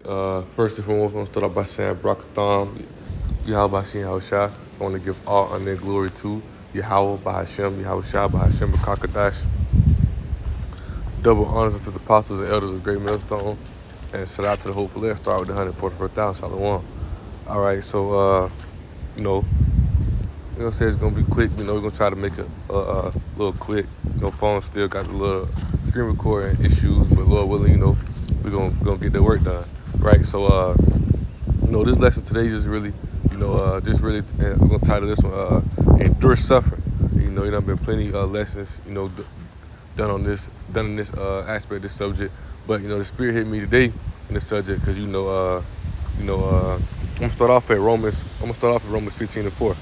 First and foremost, I'm going to start off by saying Brakatham, Yahweh Bashin Yahushua. I want to give all honor and glory to Yahweh Bahashem, Yahushua Bahashem Bakakadash. Double honors to the apostles and elders of Great Millstone. And shout out to the Hopeful Let's start with the 144,000. Shalom. All right, so, say it's going to be quick. We're going to try to make it a little quick. Phone still got the little screen recording issues, but Lord willing, we're going to get the work done. Right, so, this lesson today is really, I'm going to title this one, Endure Suffering. There been plenty of lessons, done in this aspect of this subject. But, the Spirit hit me today in the subject because, I'm going to start off at Romans 15:4,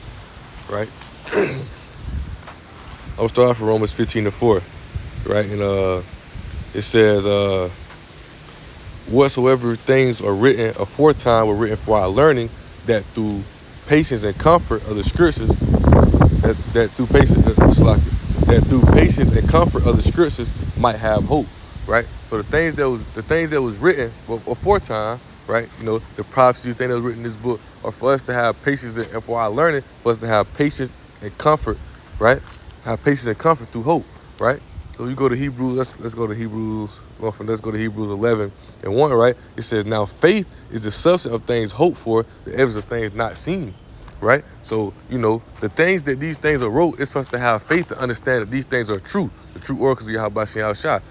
right? I'm going to start off at Romans 15:4, right? And it says, whatsoever things are written aforetime were written for our learning, that through patience and comfort of the scriptures, that through patience and comfort of the scriptures might have hope, right? So the things that was written aforetime, right? The prophecies, things that was written in this book, are for us to have patience and for our learning, for us to have patience and comfort, right? Have patience and comfort through hope, right? So you go to Hebrews, let's go to Hebrews 11:1, right? It says, now faith is the substance of things hoped for, the evidence of things not seen, right? So, the things that these things are wrote, it's for us to have faith to understand that these things are true, the true oracles of Yahweh Shem Yahushua.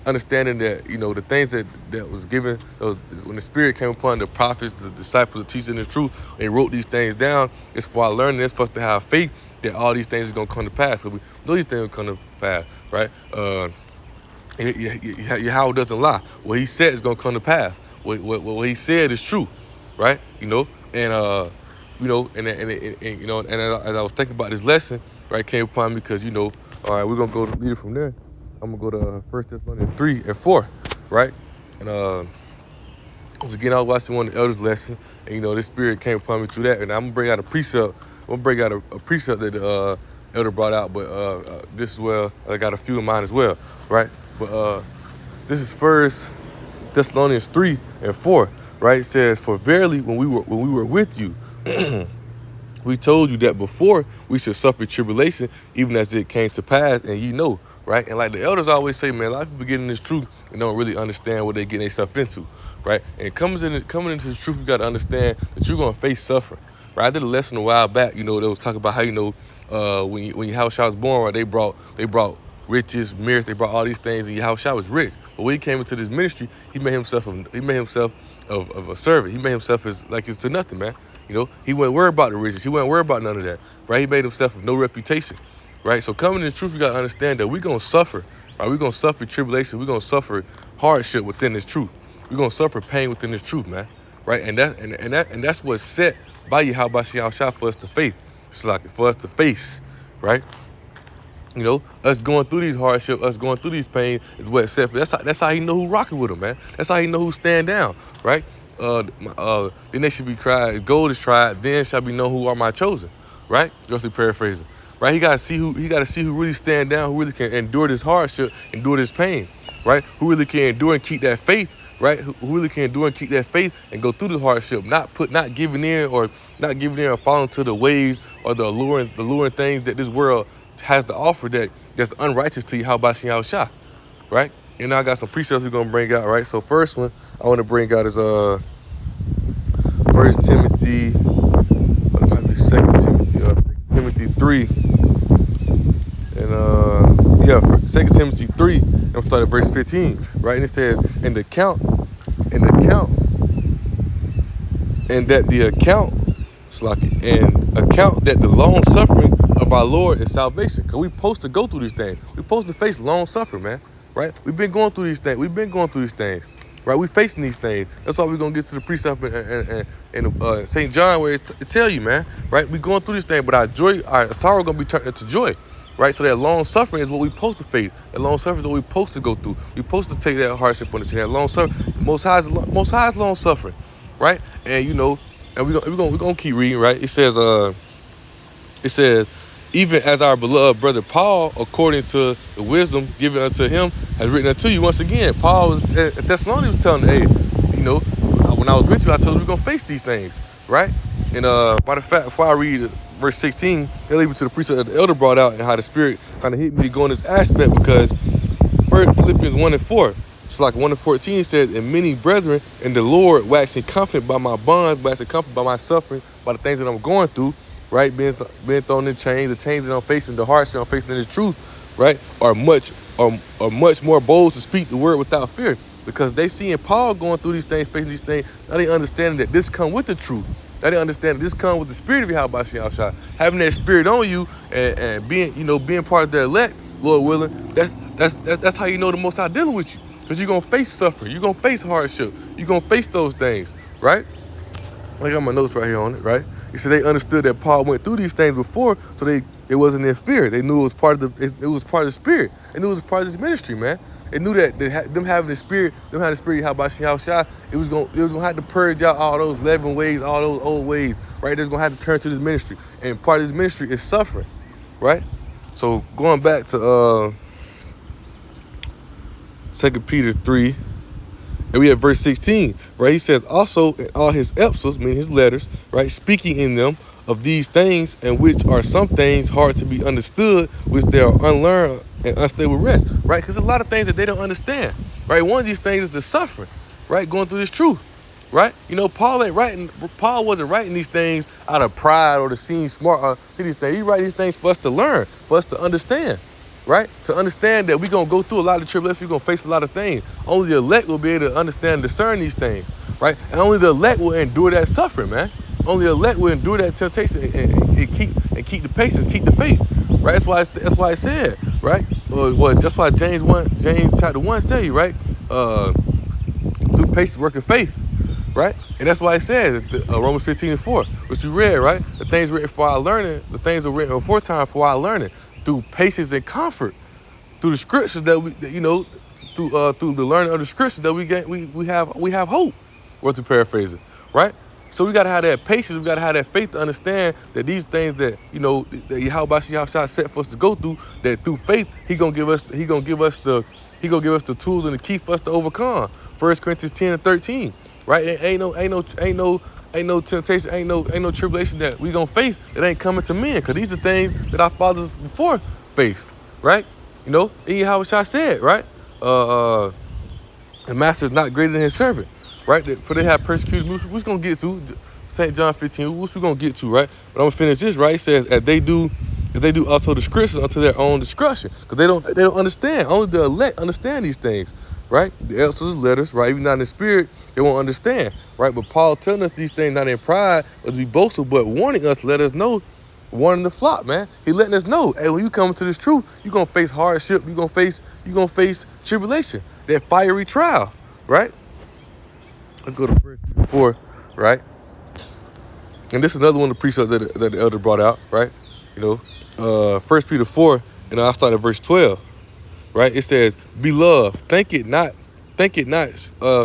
Understanding that, the things that was given, when the Spirit came upon the prophets, the disciples, the teachers, and the truth, they wrote these things down. It's for our learning. It's for us to have faith that all these things are going to come to pass. Because we know these things are going to come to pass, right? Yahweh doesn't lie. What he said is going to come to pass. What he said is true, right? And as I was thinking about this lesson, right, came upon me because, all right, we're going to go lead it from there. I'm going to go to 1 Thessalonians 3:4, right? And once again, I was watching one of the elders' lesson, and, this Spirit came upon me through that. And I'm going to bring out a precept. I'm going to bring out a precept that the elder brought out, but this as well, I got a few in mind as well, right? But this is 1 Thessalonians 3:4, right? It says, for verily, when we were with you, we told you that before we should suffer tribulation, even as it came to pass, and right? And like the elders always say, man, a lot of people get in this truth and don't really understand what they're getting themselves into, right? And coming into this truth, you got to understand that you're going to face suffering, right? I did a lesson a while back, they was talking about how, when Yahushua was born, right, they brought riches, mirrors, they brought all these things, and Yahushua was rich. But when he came into this ministry, he made himself of a servant. He made himself like it's to nothing, man. He wasn't worried about the riches. He wasn't worried about none of that, right? He made himself of no reputation, right? So coming to the truth, you got to understand that we're going to suffer, right? We're going to suffer tribulation. We're going to suffer hardship within this truth. We're going to suffer pain within this truth, man, right? And that's what's set by Yahweh Shah for us to face. It's like for us to face, right? Us going through these hardships, us going through these pain is what it's set for. That's how he know who rocking with him, man. That's how he know who stand down, right? Then they should be cried. Gold is tried, then shall be known who are my chosen, right? Roughly paraphrasing, right? He got to see who really stand down, who really can endure this hardship, endure this pain, right? Who really can endure and keep that faith, right? Who really can endure and keep that faith and go through the hardship, not giving in or falling to the ways or the alluring things that this world has to offer that's unrighteous to Yahweh Shem Yahushua, right? And now I got some precepts we're gonna bring out, right? So first one I want to bring out is 1 Timothy, or it might be 2 Timothy 3, and 2 Timothy 3, and we'll start at verse 15, right? And it says, and that the long suffering of our Lord is salvation. Because we're supposed to go through these things. We're supposed to face long suffering, man. Right? We've been going through these things. Right? We're facing these things. That's why we're going to get to the precept in St. John where it tell you, man. Right? We're going through this thing, but our sorrow going to be turned into joy. Right? So that long suffering is what we're supposed to face. That long suffering is what we're supposed to go through. We're supposed to take that hardship on the chin. That long suffering. Most high is long suffering. Right? And, we're gonna keep reading, right? It says, even as our beloved brother Paul, according to the wisdom given unto him, has written unto you. Once again, Paul at Thessalonians was telling, hey, know, when I was with you, I told you we're gonna face these things, right? And matter of fact, before I read verse 16, they leave it to the precept that the elder brought out and how the Spirit kind of hit me to go in this aspect, because first Philippians 1 and 4, it's like 1 and 14 says, and many brethren in the Lord waxing confident by my bonds, waxing confident by my suffering, by the things that I'm going through, right? Being thrown in chains, the chains that I'm facing, the hardship I'm facing in this truth, right? Are much more bold to speak the word without fear, because they seeing Paul going through these things, facing these things. Now they understanding that this come with the truth. Now they understand that this come with the spirit of Yahweh Shem Shah. Having that spirit on you and being part of the elect, Lord willing, that's how you know the Most High dealing with you. Because you're going to face suffering. You're going to face hardship. You're going to face those things, right? I got my notes right here on it, right? He said they understood that Paul went through these things before, so they wasn't in fear. They knew it was part of the spirit. They knew it was part of this ministry, man. They knew that them having the spirit, how about Shah, it was gonna have to purge out all those 11 ways, all those old ways, right? They're gonna have to turn to this ministry. And part of this ministry is suffering, right? So going back to 2 Peter 3, and we have verse 16, right? He says, also in all his epistles, meaning his letters, right, speaking in them of these things, and which are some things hard to be understood, which they are unlearned and unstable rest, right? Because a lot of things that they don't understand, right? One of these things is the suffering, right? Going through this truth, right? You know, Paul wasn't writing these things out of pride or to seem smart or these things. He writing these things for us to learn, for us to understand. Right? To understand that we're going to go through a lot of tribulation, we're going to face a lot of things. Only the elect will be able to understand and discern these things, right? And only the elect will endure that suffering, man. Only the elect will endure that temptation and keep the patience, keep the faith, right? That's why it said, right? That's why James chapter 1 tell you, right? Through patience, working faith, right? And that's why it says Romans 15 and 4, which you read, right? The things written for our learning, the things are written aforetime for our learning. Through patience and comfort, through the scriptures that we, through the learning of the scriptures that we get, we have hope. Or to paraphrase it, right? So we gotta have that patience. We gotta have that faith to understand that these things that that Yahweh Shah set for us to go through, that through faith He gonna give us the tools and the key for us to overcome. 1 Corinthians 10 and 13, right? Ain't no temptation, ain't no tribulation that we gonna face that ain't coming to men, because these are things that our fathers before faced, right? You know, and how Shah said, right? The master is not greater than his servant, right? For they have persecuted me, which gonna get to St. John 15, which we gonna get to, right? But I'm gonna finish this, right? It says, as they do also the scriptures unto their own destruction, because they don't understand. Only the elect understand these things. Right? The epistles, letters, right? Even not in the spirit, they won't understand, right? But Paul telling us these things not in pride or to be boastful, but warning us, let us know, warning the flock, man. He letting us know, hey, when you come to this truth, you're gonna face hardship, you're gonna face tribulation, that fiery trial, right? Let's go to 1 Peter 4, right? And this is another one of the precepts that the elder brought out, right? 1 Peter 4, and I'll start at verse 12. Right, it says, "Beloved, think it not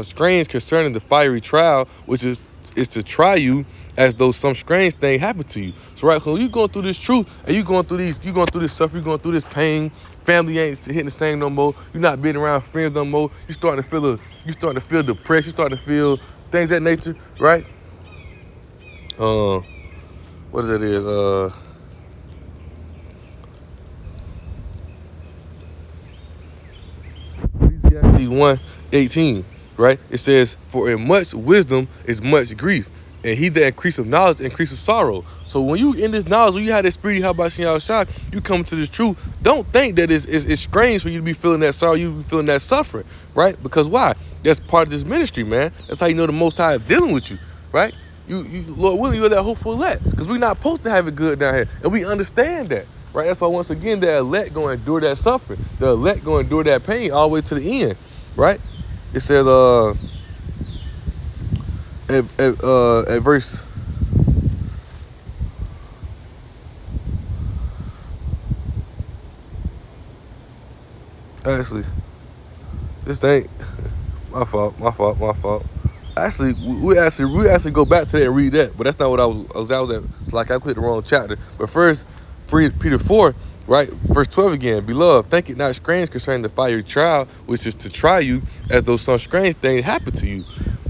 strange concerning the fiery trial, which is to try you, as though some strange thing happened to you." So, right, so you going through this truth, and you going through this stuff, you going through this pain. Family ain't hitting the same no more. You're not being around friends no more. You starting to feel depressed. You starting to feel things of that nature, right? What is it? Ecclesiastes 1:18, right? It says, "For in much wisdom is much grief, and he that increaseth knowledge increaseth sorrow." So when you in this knowledge, when you have that spirit, how about Shah, you come to this truth. Don't think that it's strange for you to be feeling that sorrow, you be feeling that suffering, right? Because why? That's part of this ministry, man. That's how you know the Most High is dealing with you, right? You Lord willing, you're that hopeful elect, because we're not supposed to have it good down here, and we understand that. Right, that's why once again the elect going to endure that suffering. The elect going to endure that pain all the way to the end. Right? It says at verse actually this ain't my fault. Actually, we actually go back to that and read that, but that's not what I was at. It's like I clicked the wrong chapter. But first, Peter 4, right, verse 12 again. "Beloved, think it not strange concerning the fiery trial, which is to try you, as though some strange thing happened to you.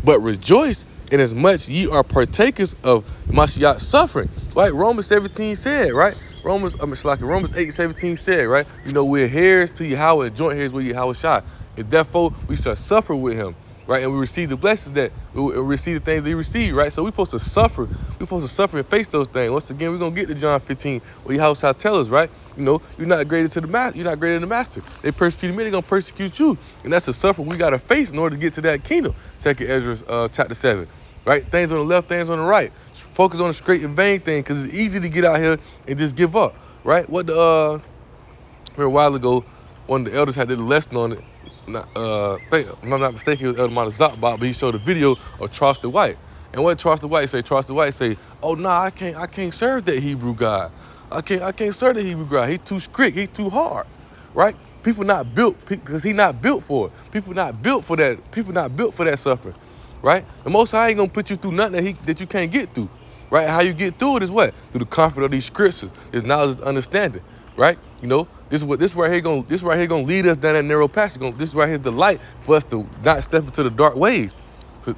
but rejoice inasmuch ye are partakers of Mashiach's suffering. Right? Romans 17 said, right? Romans 8:17 said, right? You know, we're heirs to Yahweh and joint heirs with Yahweh Shai. And therefore, we shall suffer with him, right? And we receive the blessings that we receive the things that he received, right? So we're supposed to suffer. We're supposed to suffer and face those things. Once again, we're gonna get to John 15, where Yahweh Shai tell us, right? You know, you're not greater to the master. You're not greater than the master. They persecuted me, they're gonna persecute you, and that's a suffering we gotta face in order to get to that kingdom. 2nd Ezra chapter 7, right? Things on the left, things on the right. Focus on the straight and vain thing, because it's easy to get out here and just give up, right? What the a while ago, one of the elders had did a lesson on it. If I'm not mistaken, it was Elder Monazak, but he showed a video of Charleston White. And what Charleston White say? Charleston White say, "Oh nah, I can't serve that Hebrew God. I can't serve the Hebrew God. He too strict. He too hard." Right? People not built because he not built for it. People not built for that. People not built for that suffering. Right? The Most High ain't gonna put you through nothing that you can't get through. Right? How you get through it is what? Through the comfort of these scriptures, his knowledge, his understanding. Right? You know, this right here gonna lead us down that narrow passage. This right here is the light for us to not step into the dark ways.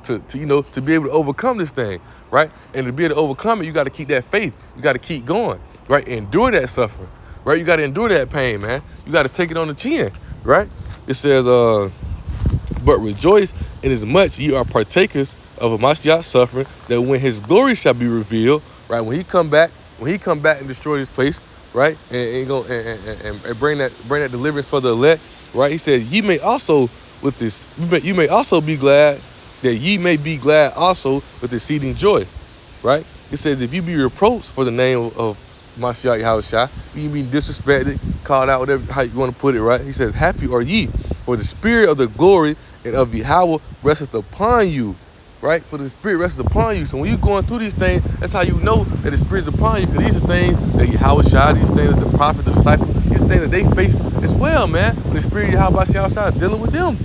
To you know, to be able to overcome this thing, right? And to be able to overcome it, you got to keep that faith. You got to keep going, right? Endure that suffering, right? You got to endure that pain, man. You got to take it on the chin, right? It says, but rejoice inasmuch ye are partakers of Mashiach's suffering, that when his glory shall be revealed, right? When he come back and destroy this place, right? And bring that deliverance for the elect, right? He said, ye may also with this, you may also be glad, that ye may be glad also with exceeding joy, right? It says, if you be reproached for the name of Mashiach Yahweh Shai, you be disrespected, called out, whatever, how you want to put it, right? He says, happy are ye, for the spirit of the glory and of Yahweh resteth upon you, right? For the spirit rests upon you. So when you're going through these things, that's how you know that the spirit's upon you, because these are things that Yahweh Shai, these things that the prophet, the disciple, these things that they face as well, man. When the spirit of Yahweh Shai is dealing with them.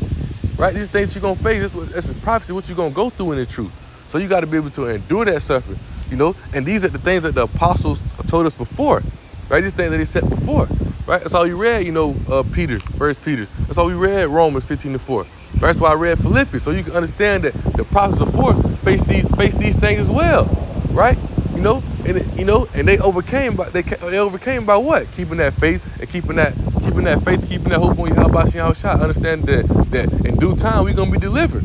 Right? These things you're going to face, that's a prophecy, what you're going to go through in the truth. So you got to be able to endure that suffering, you know? And these are the things that the apostles told us before, right? These things that they said before, right? That's all you read, you know, Peter, 1 Peter. That's all we read, Romans 15:4. Right? That's why I read Philippians, so you can understand that the prophets before faced these things as well, right? You know, and they overcame by what? Keeping that faith and keeping that hope on Yahweh Shai. Understand that in due time we're gonna be delivered,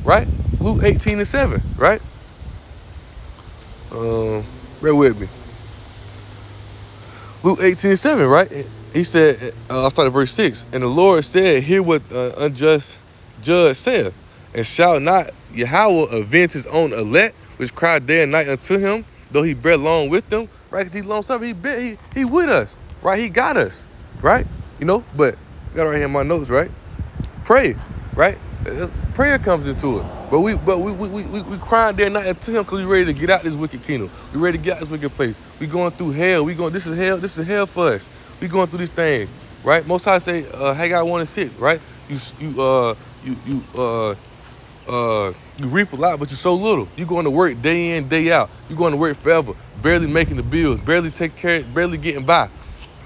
right? Luke 18:7, right? Bear with me. Luke 18:7, right? He said, I'll start at verse 6. And the Lord said, hear what unjust judge saith, and shall not Yahweh avenge his own elect, which cry day and night unto him, though he bear long with them, right? Because he's long suffering, he with us, right? He got us, right? You know, but I got right here in my notes, right? Pray, right? Prayer comes into it. But we crying day and night unto him because we ready to get out this wicked kingdom. We ready to get out this wicked place. We going through hell. This is hell for us. We going through these things, right? Most High say, Haggai 1:6, right? You reap a lot, but you sow little. You going to work day in, day out. You going to work forever, barely making the bills, barely taking care, barely getting by,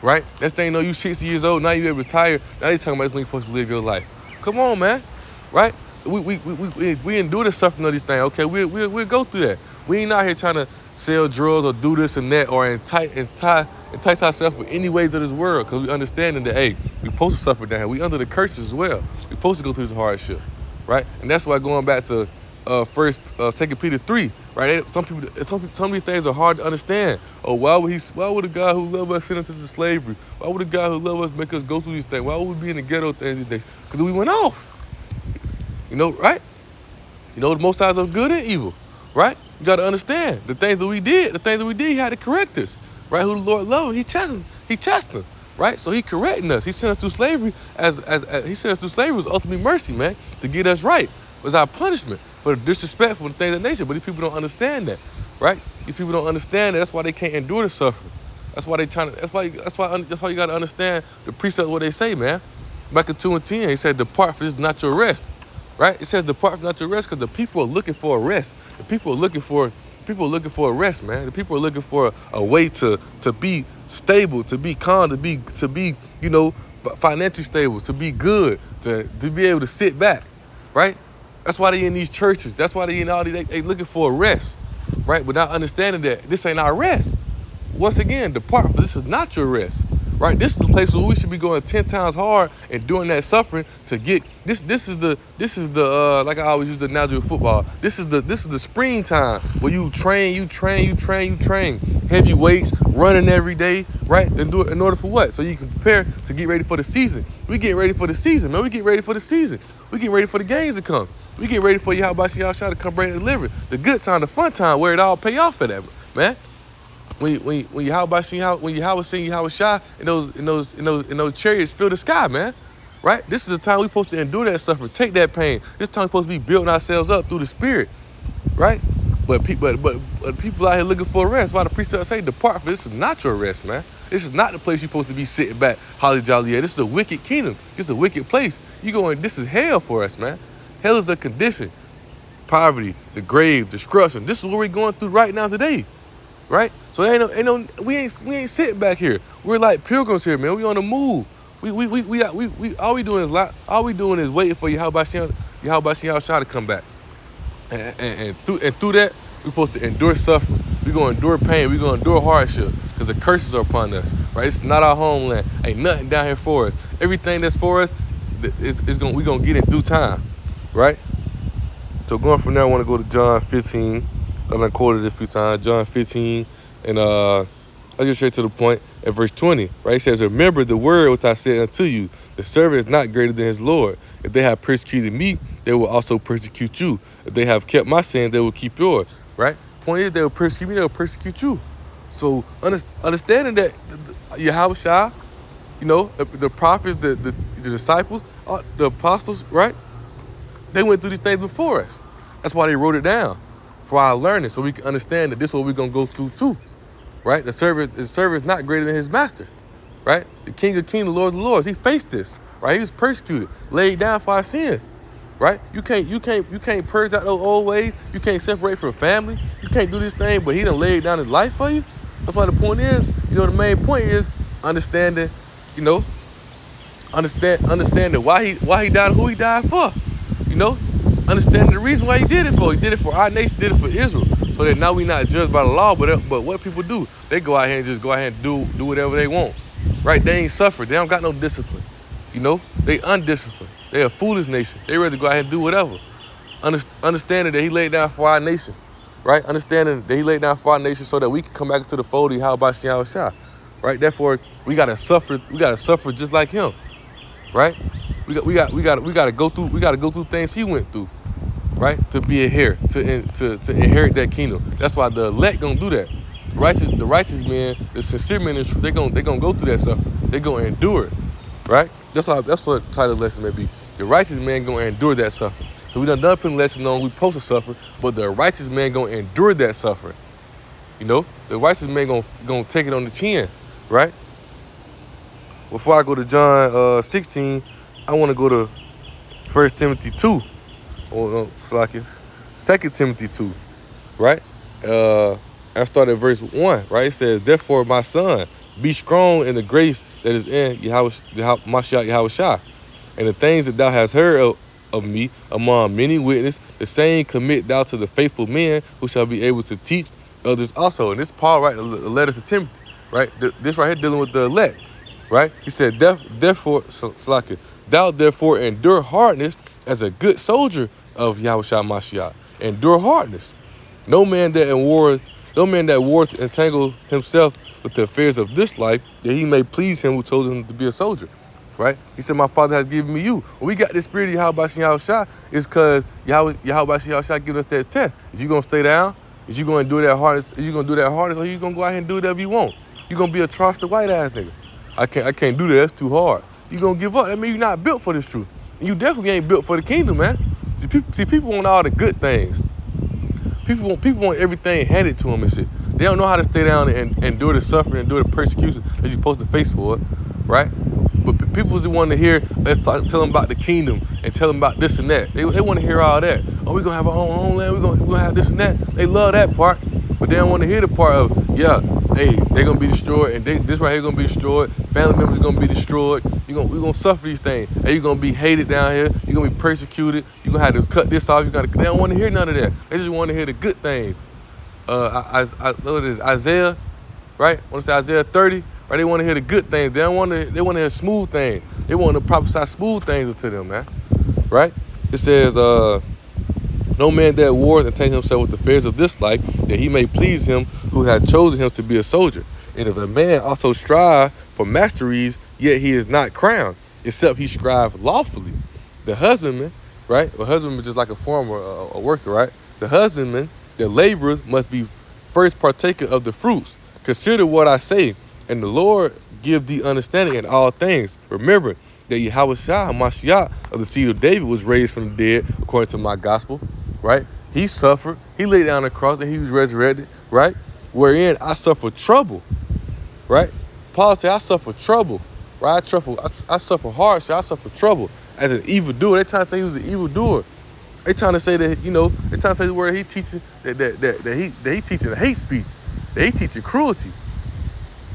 right? Next thing you know, you 60 years old, now you retire. Now they talking about when you're supposed to live your life. Come on, man, right? We endure the suffering of these things. Okay, we'll go through that. We ain't out here trying to sell drugs or do this and that or entice ourselves with any ways of this world, because we understanding that, hey, we supposed to suffer down here. We under the curses as well. We supposed to go through this hardship, right? And that's why going back to 2 Peter 3, right? Some of these things are hard to understand. Oh, why would a God who loves us send us into slavery? Why would a God who loves us make us go through these things? Why would we be in the ghetto these days? Because we went off. You know, right? You know, the Most High of good and evil, right? You got to understand the things that we did, he had to correct us, right? Who the Lord loved, he chastened, right? So he correcting us. He sent us through slavery he sent us through slavery was ultimately mercy, man, to get us right. It was our punishment for the disrespect for the things of nature. But these people don't understand that, right? These people don't understand that. That's why they can't endure the suffering. That's why you got to understand the precept of what they say, man. Micah 2:10, he said, depart for this is not your rest. Right? It says depart not to rest because the people are looking for a rest. The people are looking for a rest, man. The people are looking for a way to be stable, to be calm, to be financially stable, to be good, to be able to sit back, right? That's why they in these churches. That's why they in all these, they looking for a rest, right? Without understanding that this ain't our rest. Once again, depart, for this is not your rest, right? This is the place where we should be going 10 times hard and doing that suffering to get this. This is the like I always use the analogy of football. This is the springtime where you train, heavy weights, running every day, right? And do it in order for what? So you can prepare to get ready for the season. We get ready for the season, man. We get ready for the season. We get ready for the games to come. We get ready for Yahweh Shah to come ready to deliver. The good time, the fun time, where it all pay off for that, man. When Yahweh sing Yahweh Shah and those chariots fill the sky, man. Right? This is the time we're supposed to endure that suffering, take that pain. This time we're supposed to be building ourselves up through the spirit. Right? But people out here looking for a rest. Why the precept say, depart, for this is not your rest, man. This is not the place you're supposed to be sitting back, holly jolly at. This is a wicked kingdom. This is a wicked place. This is hell for us, man. Hell is a condition. Poverty, the grave, destruction. This is what we're going through right now today. Right? So we ain't sitting back here. We're like pilgrims here, man. We on the move. All we doing is waiting for Yahweh Shah to come back. And through that, we're supposed to endure suffering. We're gonna endure pain. We're gonna endure hardship because the curses are upon us. Right? It's not our homeland. Ain't nothing down here for us. Everything that's for us we're gonna get in due time. Right? So going from there, I want to go to John 15. I've quoted it a few times. John 15, and I'll get straight to the point at verse 20. Right? It says, remember the word which I said unto you, the servant is not greater than his Lord. If they have persecuted me, they will also persecute you. If they have kept my saying, they will keep yours. Right? Point is, they will persecute me, they will persecute you. So understanding that Yahweh Shah, the prophets, the disciples, the apostles, right? They went through these things before us. That's why they wrote it down for our learning, so we can understand that this is what we're gonna go through too, right? The servant is not greater than his master, right? The King of Kings, the Lord of Lords, he faced this, right? He was persecuted, laid down for our sins, right? You can't purge out those old ways. You can't separate from family. You can't do this thing, but he done laid down his life for you. That's why the point is, the main point is understanding, understanding why he died, who he died for, understanding the reason why he did it for. He did it for our nation, did it for Israel, so that now we not judged by the law, but what people do, they go out here and just go out here and do whatever they want, right? They ain't suffered. They don't got no discipline, They undisciplined. They a foolish nation. They ready to go out here and do whatever. Understanding that he laid down for our nation, right? Understanding that he laid down for our nation so that we can come back to the fold of Yahweh Shah, right? Therefore, we gotta suffer. We gotta suffer just like him, right? We gotta go through things he went through, right? To be a heir, to inherit that kingdom. That's why the elect gonna do that. The righteous men, the sincere men in truth, they gonna go through that suffering. They gonna endure it, right? That's what the title of the lesson may be. The righteous man gonna endure that suffering. So we done putting a lesson on we supposed to suffer, but the righteous man gonna endure that suffering. The righteous man gonna take it on the chin, right? Before I go to John 16, I want to go to 1 Timothy 2. Or it's like 2 Timothy 2, right? I start at verse 1, right? It says, therefore, my son, be strong in the grace that is in Yahweh Shah. And the things that thou hast heard of me among many witnesses, the same commit thou to the faithful men who shall be able to teach others also. And this Paul writing a letter to Timothy, right? This right here dealing with the elect, right? He said, therefore, thou therefore endure hardness as a good soldier of Yahweh Shah Mashiach. Endure hardness. No man that warreth entangle himself with the affairs of this life, that he may please him who told him to be a soldier. Right? He said, my Father has given me you. When we got this spirit of Yahweh Shah, it's because Yahweh Shah gives us that test. Is you gonna stay down? Is you gonna do that hardness? Is you gonna do that hardness, or you gonna go out here and do whatever you want? You gonna be a trusted white ass nigga. I can't do that. That's too hard. You gonna give up? That means you're not built for this truth. And you definitely ain't built for the kingdom, man. See, people want all the good things. People want everything handed to them and shit. They don't know how to stay down and endure the suffering, endure the persecution that you're supposed to face for it, right? But people just want to hear, tell them about the kingdom and tell them about this and that. They want to hear all that. Oh, we're going to have our own homeland. We're gonna have this and that. They love that part. But they don't want to hear the part of, hey, they're gonna be destroyed, and this right here gonna be destroyed. Family members gonna be destroyed. We're gonna suffer these things. And you're gonna be hated down here. You're gonna be persecuted. You're gonna have to cut this off. They don't want to hear none of that. They just want to hear the good things. What is Isaiah, right? I want to say Isaiah 30, right? They want to hear the good things. They want to hear smooth things. They want to prophesy smooth things to them, man. Right? It says, no man that wars entertain himself with the fears of this life, that he may please him who hath chosen him to be a soldier. And if a man also strive for masteries, yet he is not crowned, except he strive lawfully. The husbandman, right? A husbandman is just like a farmer, a worker, right? The husbandman, the laborer, must be first partaker of the fruits. Consider what I say, and the Lord give thee understanding in all things. Remember that Yahweh Shah, Mashiach, of the seed of David, was raised from the dead, according to my gospel, right? He suffered, he laid down on the cross, and he was resurrected, right? Wherein I suffer trouble, right? Paul said, I suffer trouble, right? I suffer hardship, I suffer trouble as an evildoer. They trying to say he was an evildoer. They trying to say that, they trying to say where he teaching that he teaching hate speech, that he teaching cruelty,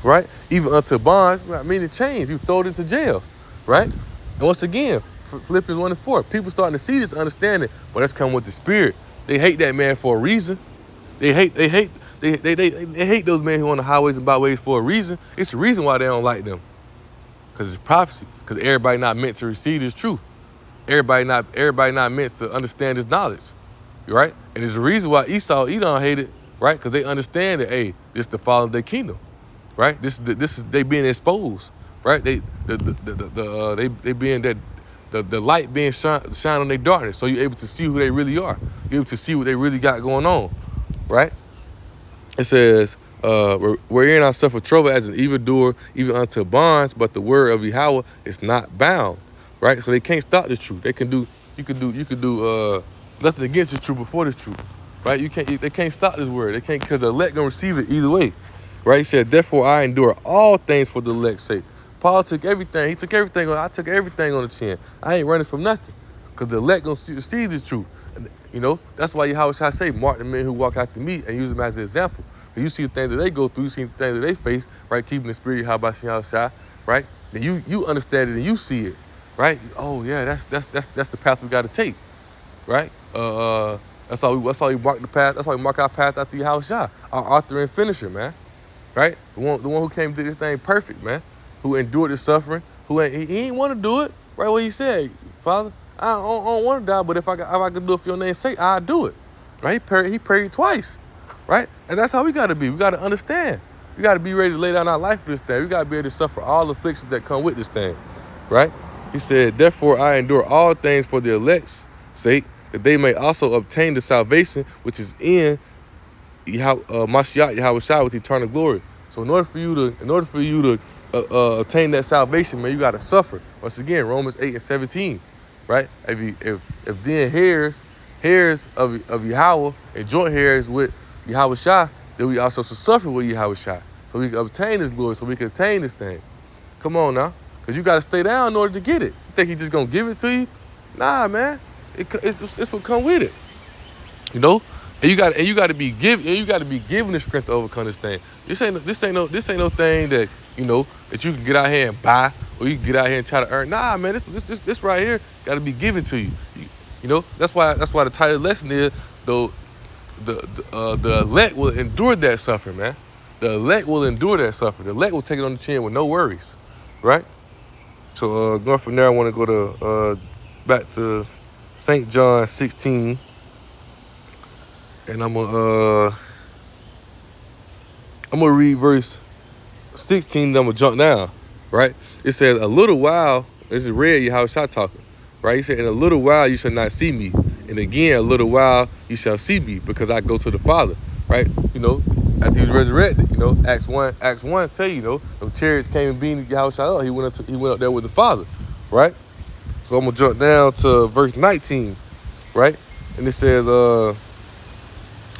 right? Even unto bonds, meaning chains. You throw it into jail, right? And once again, Philippians 1:4, people starting to see this, understanding, but that's coming with the Spirit. They hate that man for a reason. They hate those men who on the highways and byways for a reason. It's the reason why they don't like them, because it's prophecy. Because everybody not meant to receive this truth. Everybody not meant to understand this knowledge, right? And there's a reason why Edom hated, right? Because they understand that, hey, this is the fall of their kingdom, right? This is they being exposed, right? They being that the light being shine on their darkness, so you're able to see who they really are. You're able to see what they really got going on, right? It says, wherein I suffer trouble as an evildoer, even unto bonds, but the word of Yahweh is not bound. Right, so they can't stop the truth. You can do nothing against the truth before the truth, right? They can't stop this word. They can't, because the elect gonna receive it either way, right? He said, therefore I endure all things for the elect's sake. Paul took everything. He took everything. I took everything on the chin. I ain't running from nothing, because the elect gonna see the truth. And, that's why Yahweh Shai say, mark the men who walk after me, and use them as an example. You see the things that they go through, you see the things that they face, right? Keeping the spirit of Yahweh Shai, right? Then you understand it and you see it. Right? Oh yeah, that's the path we got to take, right? That's why we mark the path. That's why we mark our path after Yahweh Shai, our author and finisher, man. Right? The one who came to this thing perfect, man. Who endured the suffering. He ain't want to do it. Right? What he said, Father, I don't want to die, but if I could do it for your name's sake, I'll do it. Right? He prayed twice, right? And that's how we got to be. We got to understand. We got to be ready to lay down our life for this thing. We got to be able to suffer all the afflictions that come with this thing, right? He said, therefore I endure all things for the elect's sake, that they may also obtain the salvation which is in Mashiach Yahweh Shai with eternal glory. So in order for you to obtain that salvation, man, you got to suffer. Once again, Romans 8:17, right? If then hairs of Yahweh and joint hairs with Yahweh Shai, then we also should suffer with Yahweh Shai, so we can obtain this glory, so we can attain this thing. Come on now. Because you got to stay down in order to get it. You think he's just going to give it to you? Nah, man. It's what come with it. And you got to be given the strength to overcome this thing. This ain't no thing that, that you can get out here and buy, or you can get out here and try to earn. Nah, man, this right here got to be given to you. That's why the title of the lesson is, though the elect will endure that suffering, man. The elect will endure that suffering. The elect will take it on the chin with no worries, right? So going from there, I want to go to back to St. John 16, and I'm gonna read verse 16. And I'm gonna jump down, right? It says, "A little while." This is red. Yahweh Shai talking, right? He said, "In a little while you shall not see me, and again a little while you shall see me, because I go to the Father." Right? After he was resurrected, Acts 1 tell you, the chariots came and beat Yahweh Shai up. He went up there with the Father, right? So I'm gonna jump down to verse 19, right? And it says, I'll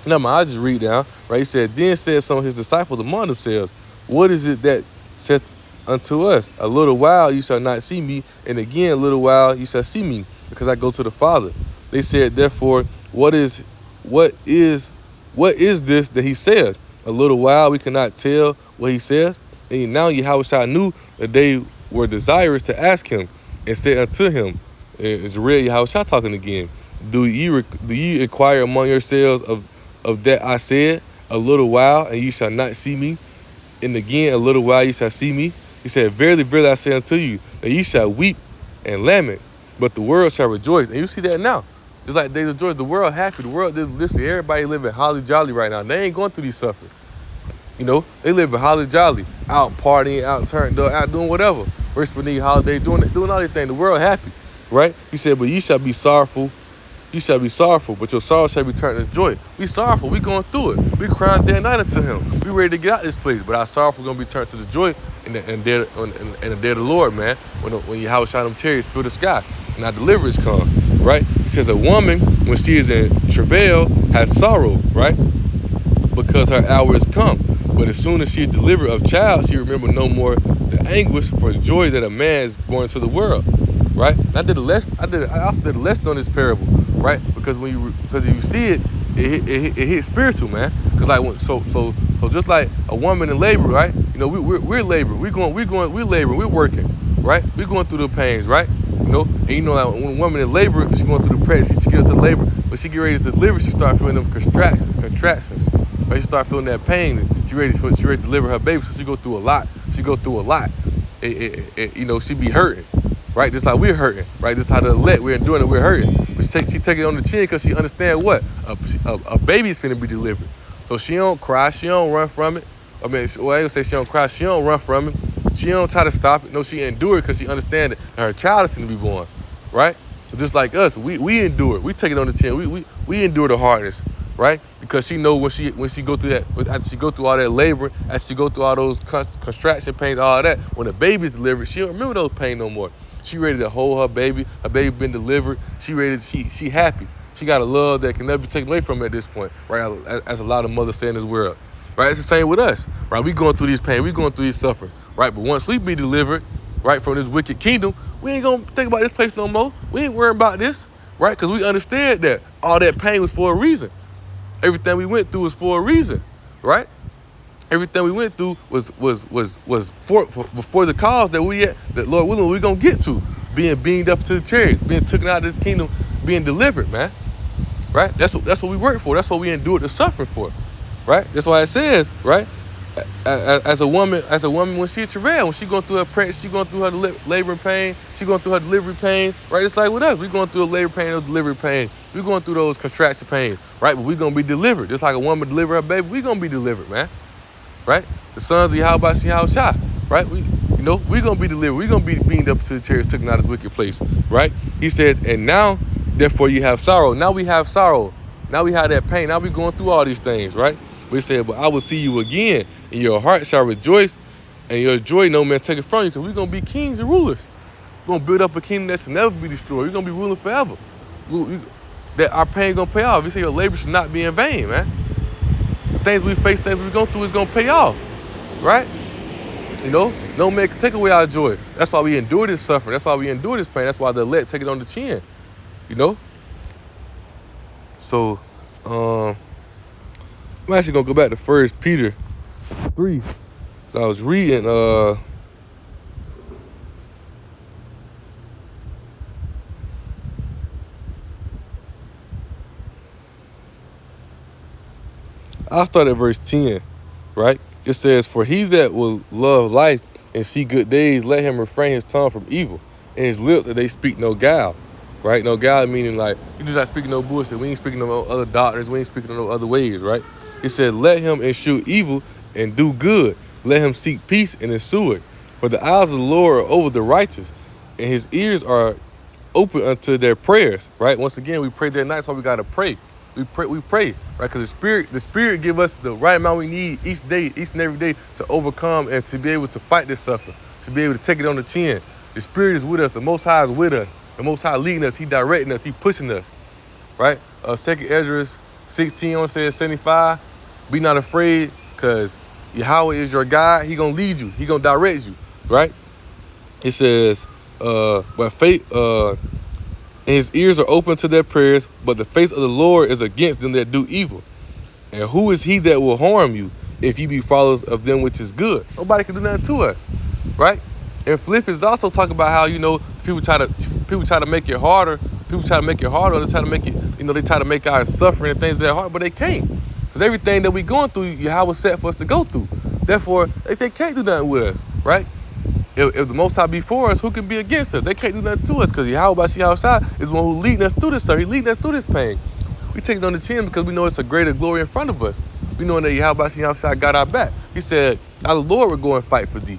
just read down, right? He said, then said some of his disciples among themselves, what is it that saith unto us? A little while you shall not see me, and again a little while you shall see me, because I go to the Father. They said, therefore, what is this that he says? a little while we cannot tell what he says. And now Yahushua knew that they were desirous to ask him, and said unto him, it's real Yahushua talking again, do ye inquire among yourselves of that I said, a little while, and ye shall not see me, and again a little while ye shall see me? He said, verily, verily, I say unto you, that ye shall weep and lament, but the world shall rejoice. And you see that now. Just like they rejoice, the world happy. The world, listen, everybody living holly jolly right now. They ain't going through these suffering. You know, they living holly jolly, out partying, out turned up, out doing whatever. First beneath holiday, doing all these things. The world happy, right? He said, but ye shall be sorrowful. You shall be sorrowful, but your sorrow shall be turned into joy. We sorrowful. We going through it. We crying day and night unto him. We ready to get out this place, but our sorrowful going to be turned to the joy in the day of the Lord, man. When Yahushua them chariots fill the sky and our deliverance come, right? He says a woman, when she is in travail, has sorrow, right? Because her hour is come. But as soon as she is delivered of child, she remember no more the anguish for joy that a man is born into the world, right? And I also did a lesson on this parable, right? Because because you see it, it hits spiritual, man. Because like so just like a woman in labor, right? You know, we're labor. We're labor. We're working, right? We're going through the pains, right? You know, and you know, like when a woman in labor, she's going through the pregnancy, she gets to labor, but she get ready to deliver, she start feeling them contractions. Right? She start feeling that pain. She ready to deliver her baby, so she go through a lot. You know, she be hurting, right? Just like we're hurting, right? Just how the elect, we're doing it, we're hurting. But she take it on the chin because she understand what a baby's finna be delivered. So she don't cry, she don't run from it. I mean, I ain't say she don't cry, she don't run from it. She don't try to stop it. No, she endure it because she understand that her child is finna be born, right? So just like us, we endure it. We take it on the chin. We endure the hardness, right? Because she know when she go through that, after she go through all that labor, as she go through all those contraction pains, all that, when the baby's delivered, she don't remember those pain no more. She ready to hold her baby been delivered. She ready to, she happy. She got a love that can never be taken away from her at this point, right? As a lot of mothers say in this world, right? It's the same with us, right? We going through these pain, we going through these suffering, right? But once we be delivered, right, from this wicked kingdom, we ain't gonna think about this place no more. We ain't worrying about this, right? Because we understand that all that pain was for a reason. Everything we went through was for a reason, right? Everything we went through was for the cause that Lord willing, we're gonna get to. Being beamed up to the chariot, being taken out of this kingdom, being delivered, man. Right? That's what we work for. That's what we endure the suffering for. Right? That's why it says, right? As a woman when she travail, when she going through her pregnancy, she going through her labor pain, she going through her delivery pain, right? It's like with us, we going through a labor pain, or delivery pain, we going through those contraction pains, right? But we gonna be delivered, just like a woman deliver her baby, we gonna be delivered, man, right? The sons of Yahushua, right? We gonna be delivered, we gonna be beamed up to the chariots, taken out of this wicked place, right? He says, and now, therefore, you have sorrow. Now we have sorrow. Now we have that pain. Now we going through all these things, right? We said, but I will see you again, and your heart shall rejoice, and your joy no man take it from you, because we're going to be kings and rulers. We're going to build up a kingdom that shall never be destroyed. We're going to be ruling forever. That our pain going to pay off. We say your labor should not be in vain, man. The things we face, things we're going through is going to pay off, right? You know, no man can take away our joy. That's why we endure this suffering. That's why we endure this pain. That's why the elect take it on the chin, you know? So, I'm actually gonna go back to 1 Peter 3. So I was reading I'll start at verse 10, right? It says, for he that will love life and see good days, let him refrain his tongue from evil, and his lips that they speak no guile. Right? No guile meaning like, you just not speaking no bullshit. We ain't speaking no other doctrines. We ain't speaking no other ways, right? It said, let him eschew evil and do good. Let him seek peace and ensue it. For the eyes of the Lord are over the righteous, and his ears are open unto their prayers, right? Once again, we pray that night, that's why we got to pray. We pray, right? Because the Spirit give us the right amount we need each day, each and every day, to overcome and to be able to fight this suffering, to be able to take it on the chin. The Spirit is with us. The Most High is with us. The Most High leading us. He directing us. He pushing us, right? 2nd Ezra 16 says 75. Be not afraid, because Yahweh is your guide. He gonna lead you. He gonna direct you, right? It says, but faith, and his ears are open to their prayers, but the face of the Lord is against them that do evil. And who is he that will harm you? if you be followers of them which is good. Nobody can do nothing to us, right? And Philippians also talk about how, people try to make it harder. People try to make it harder. They try to make it, they try to make our suffering and things that hard, but they can't. Because everything that we going through, Yahweh set for us to go through. Therefore, they can't do nothing with us, right? If the Most High be for us, who can be against us? They can't do nothing to us because Yahweh Shai is the one who leading us through this, sir. He's leading us through this pain. We take it on the chin because we know it's a greater glory in front of us. We know that Yahweh Shai got our back. He said, our Lord will go and fight for thee,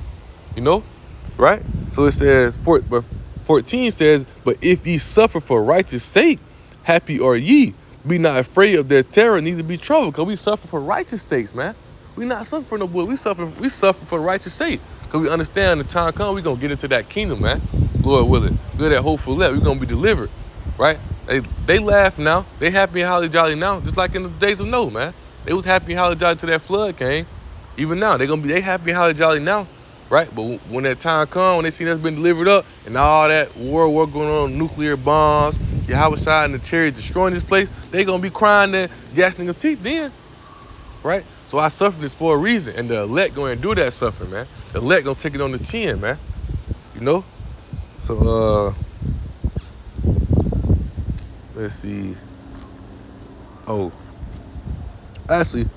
right? So it says, but 14 says, but if ye suffer for righteous sake, happy are ye. Be not afraid of their terror, neither be troubled, because we suffer for righteous sakes, man. We not suffering for no good. We suffer for righteous sake. Because we understand the time comes, we're going to get into that kingdom, man. Lord willing. Good at hopeful let. We're going to be delivered, right? They laugh now. They happy and holly jolly now, just like in the days of Noah, man. They was happy and holly jolly till that flood came. Even now, they happy and holly jolly now, right? But when that time comes, when they see that's been delivered up, and all that war going on, nuclear bombs, Yahweh Shai and the chariots destroying this place, they going to be crying and gnashing of teeth then, right? So I suffer this for a reason, and the elect going to do that suffering, man. The elect going to take it on the chin, man. So, let's see. Oh, actually,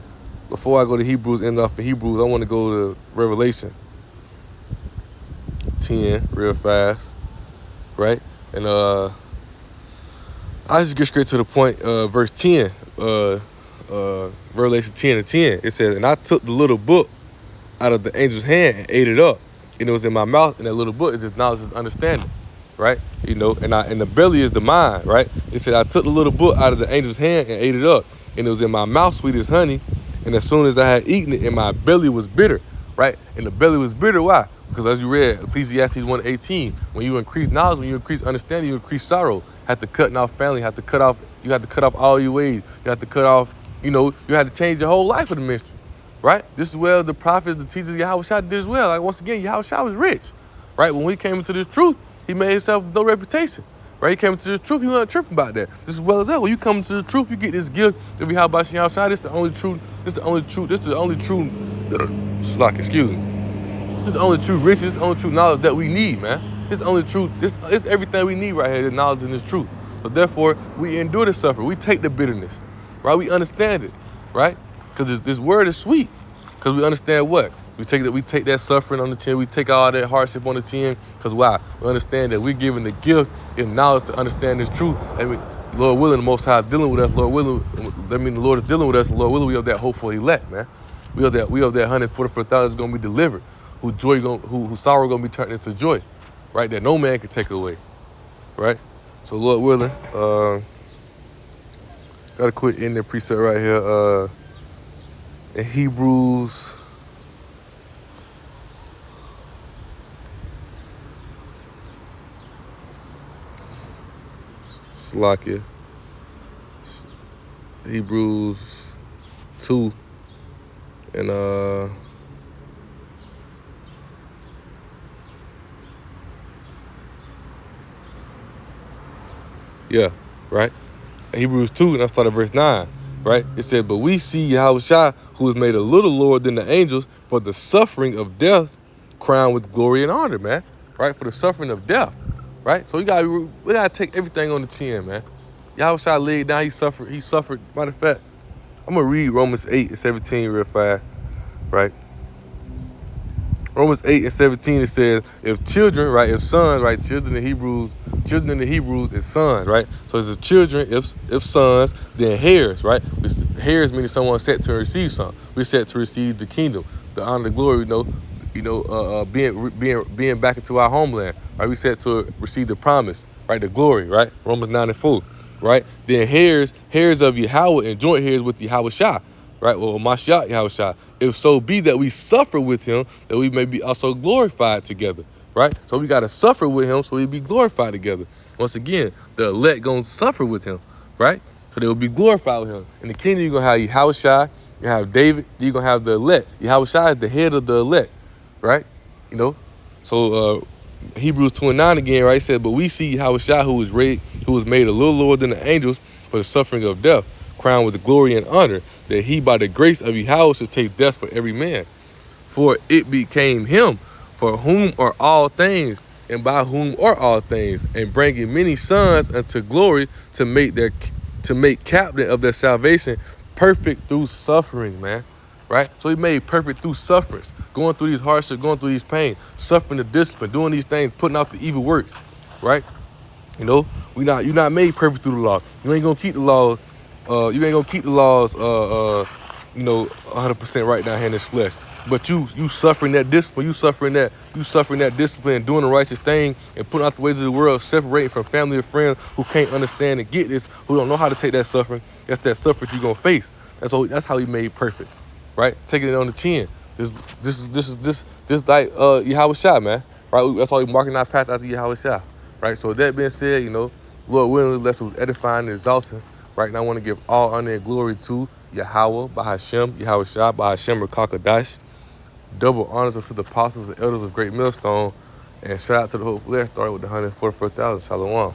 before I go to Hebrews, end off in Hebrews, I want to go to Revelation 10 real fast, right? And I just get straight to the point. Verse 10, Revelation 10 and 10. It says, and I took the little book out of the angel's hand and ate it up, and it was in my mouth. And that little book is his knowledge, his understanding, right? And the belly is the mind, right? It said, I took the little book out of the angel's hand and ate it up, and it was in my mouth sweet as honey. And as soon as I had eaten it, and my belly was bitter, right? And the belly was bitter. Why? Because as you read Ecclesiastes 1:18, when you increase knowledge, when you increase understanding, you increase sorrow. Have to cut off family. You have to cut off all your ways. You have to cut off. You have to change your whole life for the ministry, right? This is where the prophets, the teachers, Yahweh Shai did as well. Like once again, Yahweh Shai was rich, right? When we came into this truth, he made himself no reputation. Right? He came into the truth, he wasn't tripping about that. Just as well as that. When you come into the truth, you get this gift that we have by Yahweh Shai. This is the only true, This is the only true riches, this is the only true knowledge that we need, man. This is the only true, it's everything we need right here, the knowledge and this truth. So therefore, we endure the suffering. We take the bitterness, right? We understand it, right? Because this word is sweet. Because we understand what? We take that suffering on the chin. We take all that hardship on the chin. Because why? We understand that we're given the gift and knowledge to understand this truth. And Lord willing, the Most High is dealing with us. Lord willing, that means the Lord is dealing with us. And Lord willing, we have that hope for elect, man. We have that 144,000 is going to be delivered. Whose sorrow going to be turned into joy, right? That no man can take away, right? So Lord willing, got a quick in there precept right here. In Hebrews. Slakia. Hebrews 2 and yeah, right? Hebrews 2 and I start at verse 9, right? It said, but we see Yahweh Shai, who is made a little lower than the angels, for the suffering of death, crowned with glory and honor, man. Right? For the suffering of death. Right? So we gotta take everything on the chin, man. Yahweh Shai laid down, he suffered. Matter of fact, I'm gonna read Romans 8 and 17 real fast, right? Romans 8 and 17, it says, if children, right, if sons, right, children in the Hebrews is sons, right? So it's if children, if sons, then heirs, right? Heirs meaning someone set to receive something. We're set to receive the kingdom, the honor, the glory, being back into our homeland, right? We set to receive the promise, right? The glory, right? Romans 9 and 4, right? Then heirs of Yahweh and joint heirs with Yahweh Shai, right? Well, Mashiach Yahweh Shai. If so be that we suffer with him, that we may be also glorified together, right? So we got to suffer with him so we be glorified together. Once again, the elect going to suffer with him, right? So they will be glorified with him. In the kingdom, you're going to have Yahweh Shai, you have David, you're going to have the elect. Yahweh Shai is the head of the elect, right? So Hebrews 2:9 again, right? It said, but we see Yahweh Shai, who was made a little lower than the angels for the suffering of death, crowned with the glory and honor, that he by the grace of Yahweh should take death for every man. For it became him, for whom are all things, and by whom are all things, and bringing many sons unto glory, to make captain of their salvation perfect through suffering, man. Right? So he made perfect through sufferings, going through these hardships, going through these pain, suffering the discipline, doing these things, putting out the evil works. Right? You know, you're not made perfect through the law. You ain't gonna keep the laws. You ain't gonna keep the laws. 100% right down here in this flesh. But you suffering that discipline. You suffering that discipline, doing the righteous thing, and putting out the ways of the world, separating from family and friends who can't understand and get this, who don't know how to take that suffering. That's that suffering you're gonna face. That's how he made perfect, right? Taking it on the chin. This like Yahweh Shah, man. Right? That's why we marking our path after Yahweh Shah. Right, so with that being said, Lord willing, the lesson was edifying and exalting. Right now, I want to give all honor and glory to Yahweh, Bahashem, Yahweh Shah, Bahashem, Rakakadash. Double honors to the apostles and elders of Great Millstone. And shout out to the whole flair started with the 144,000. Shalom.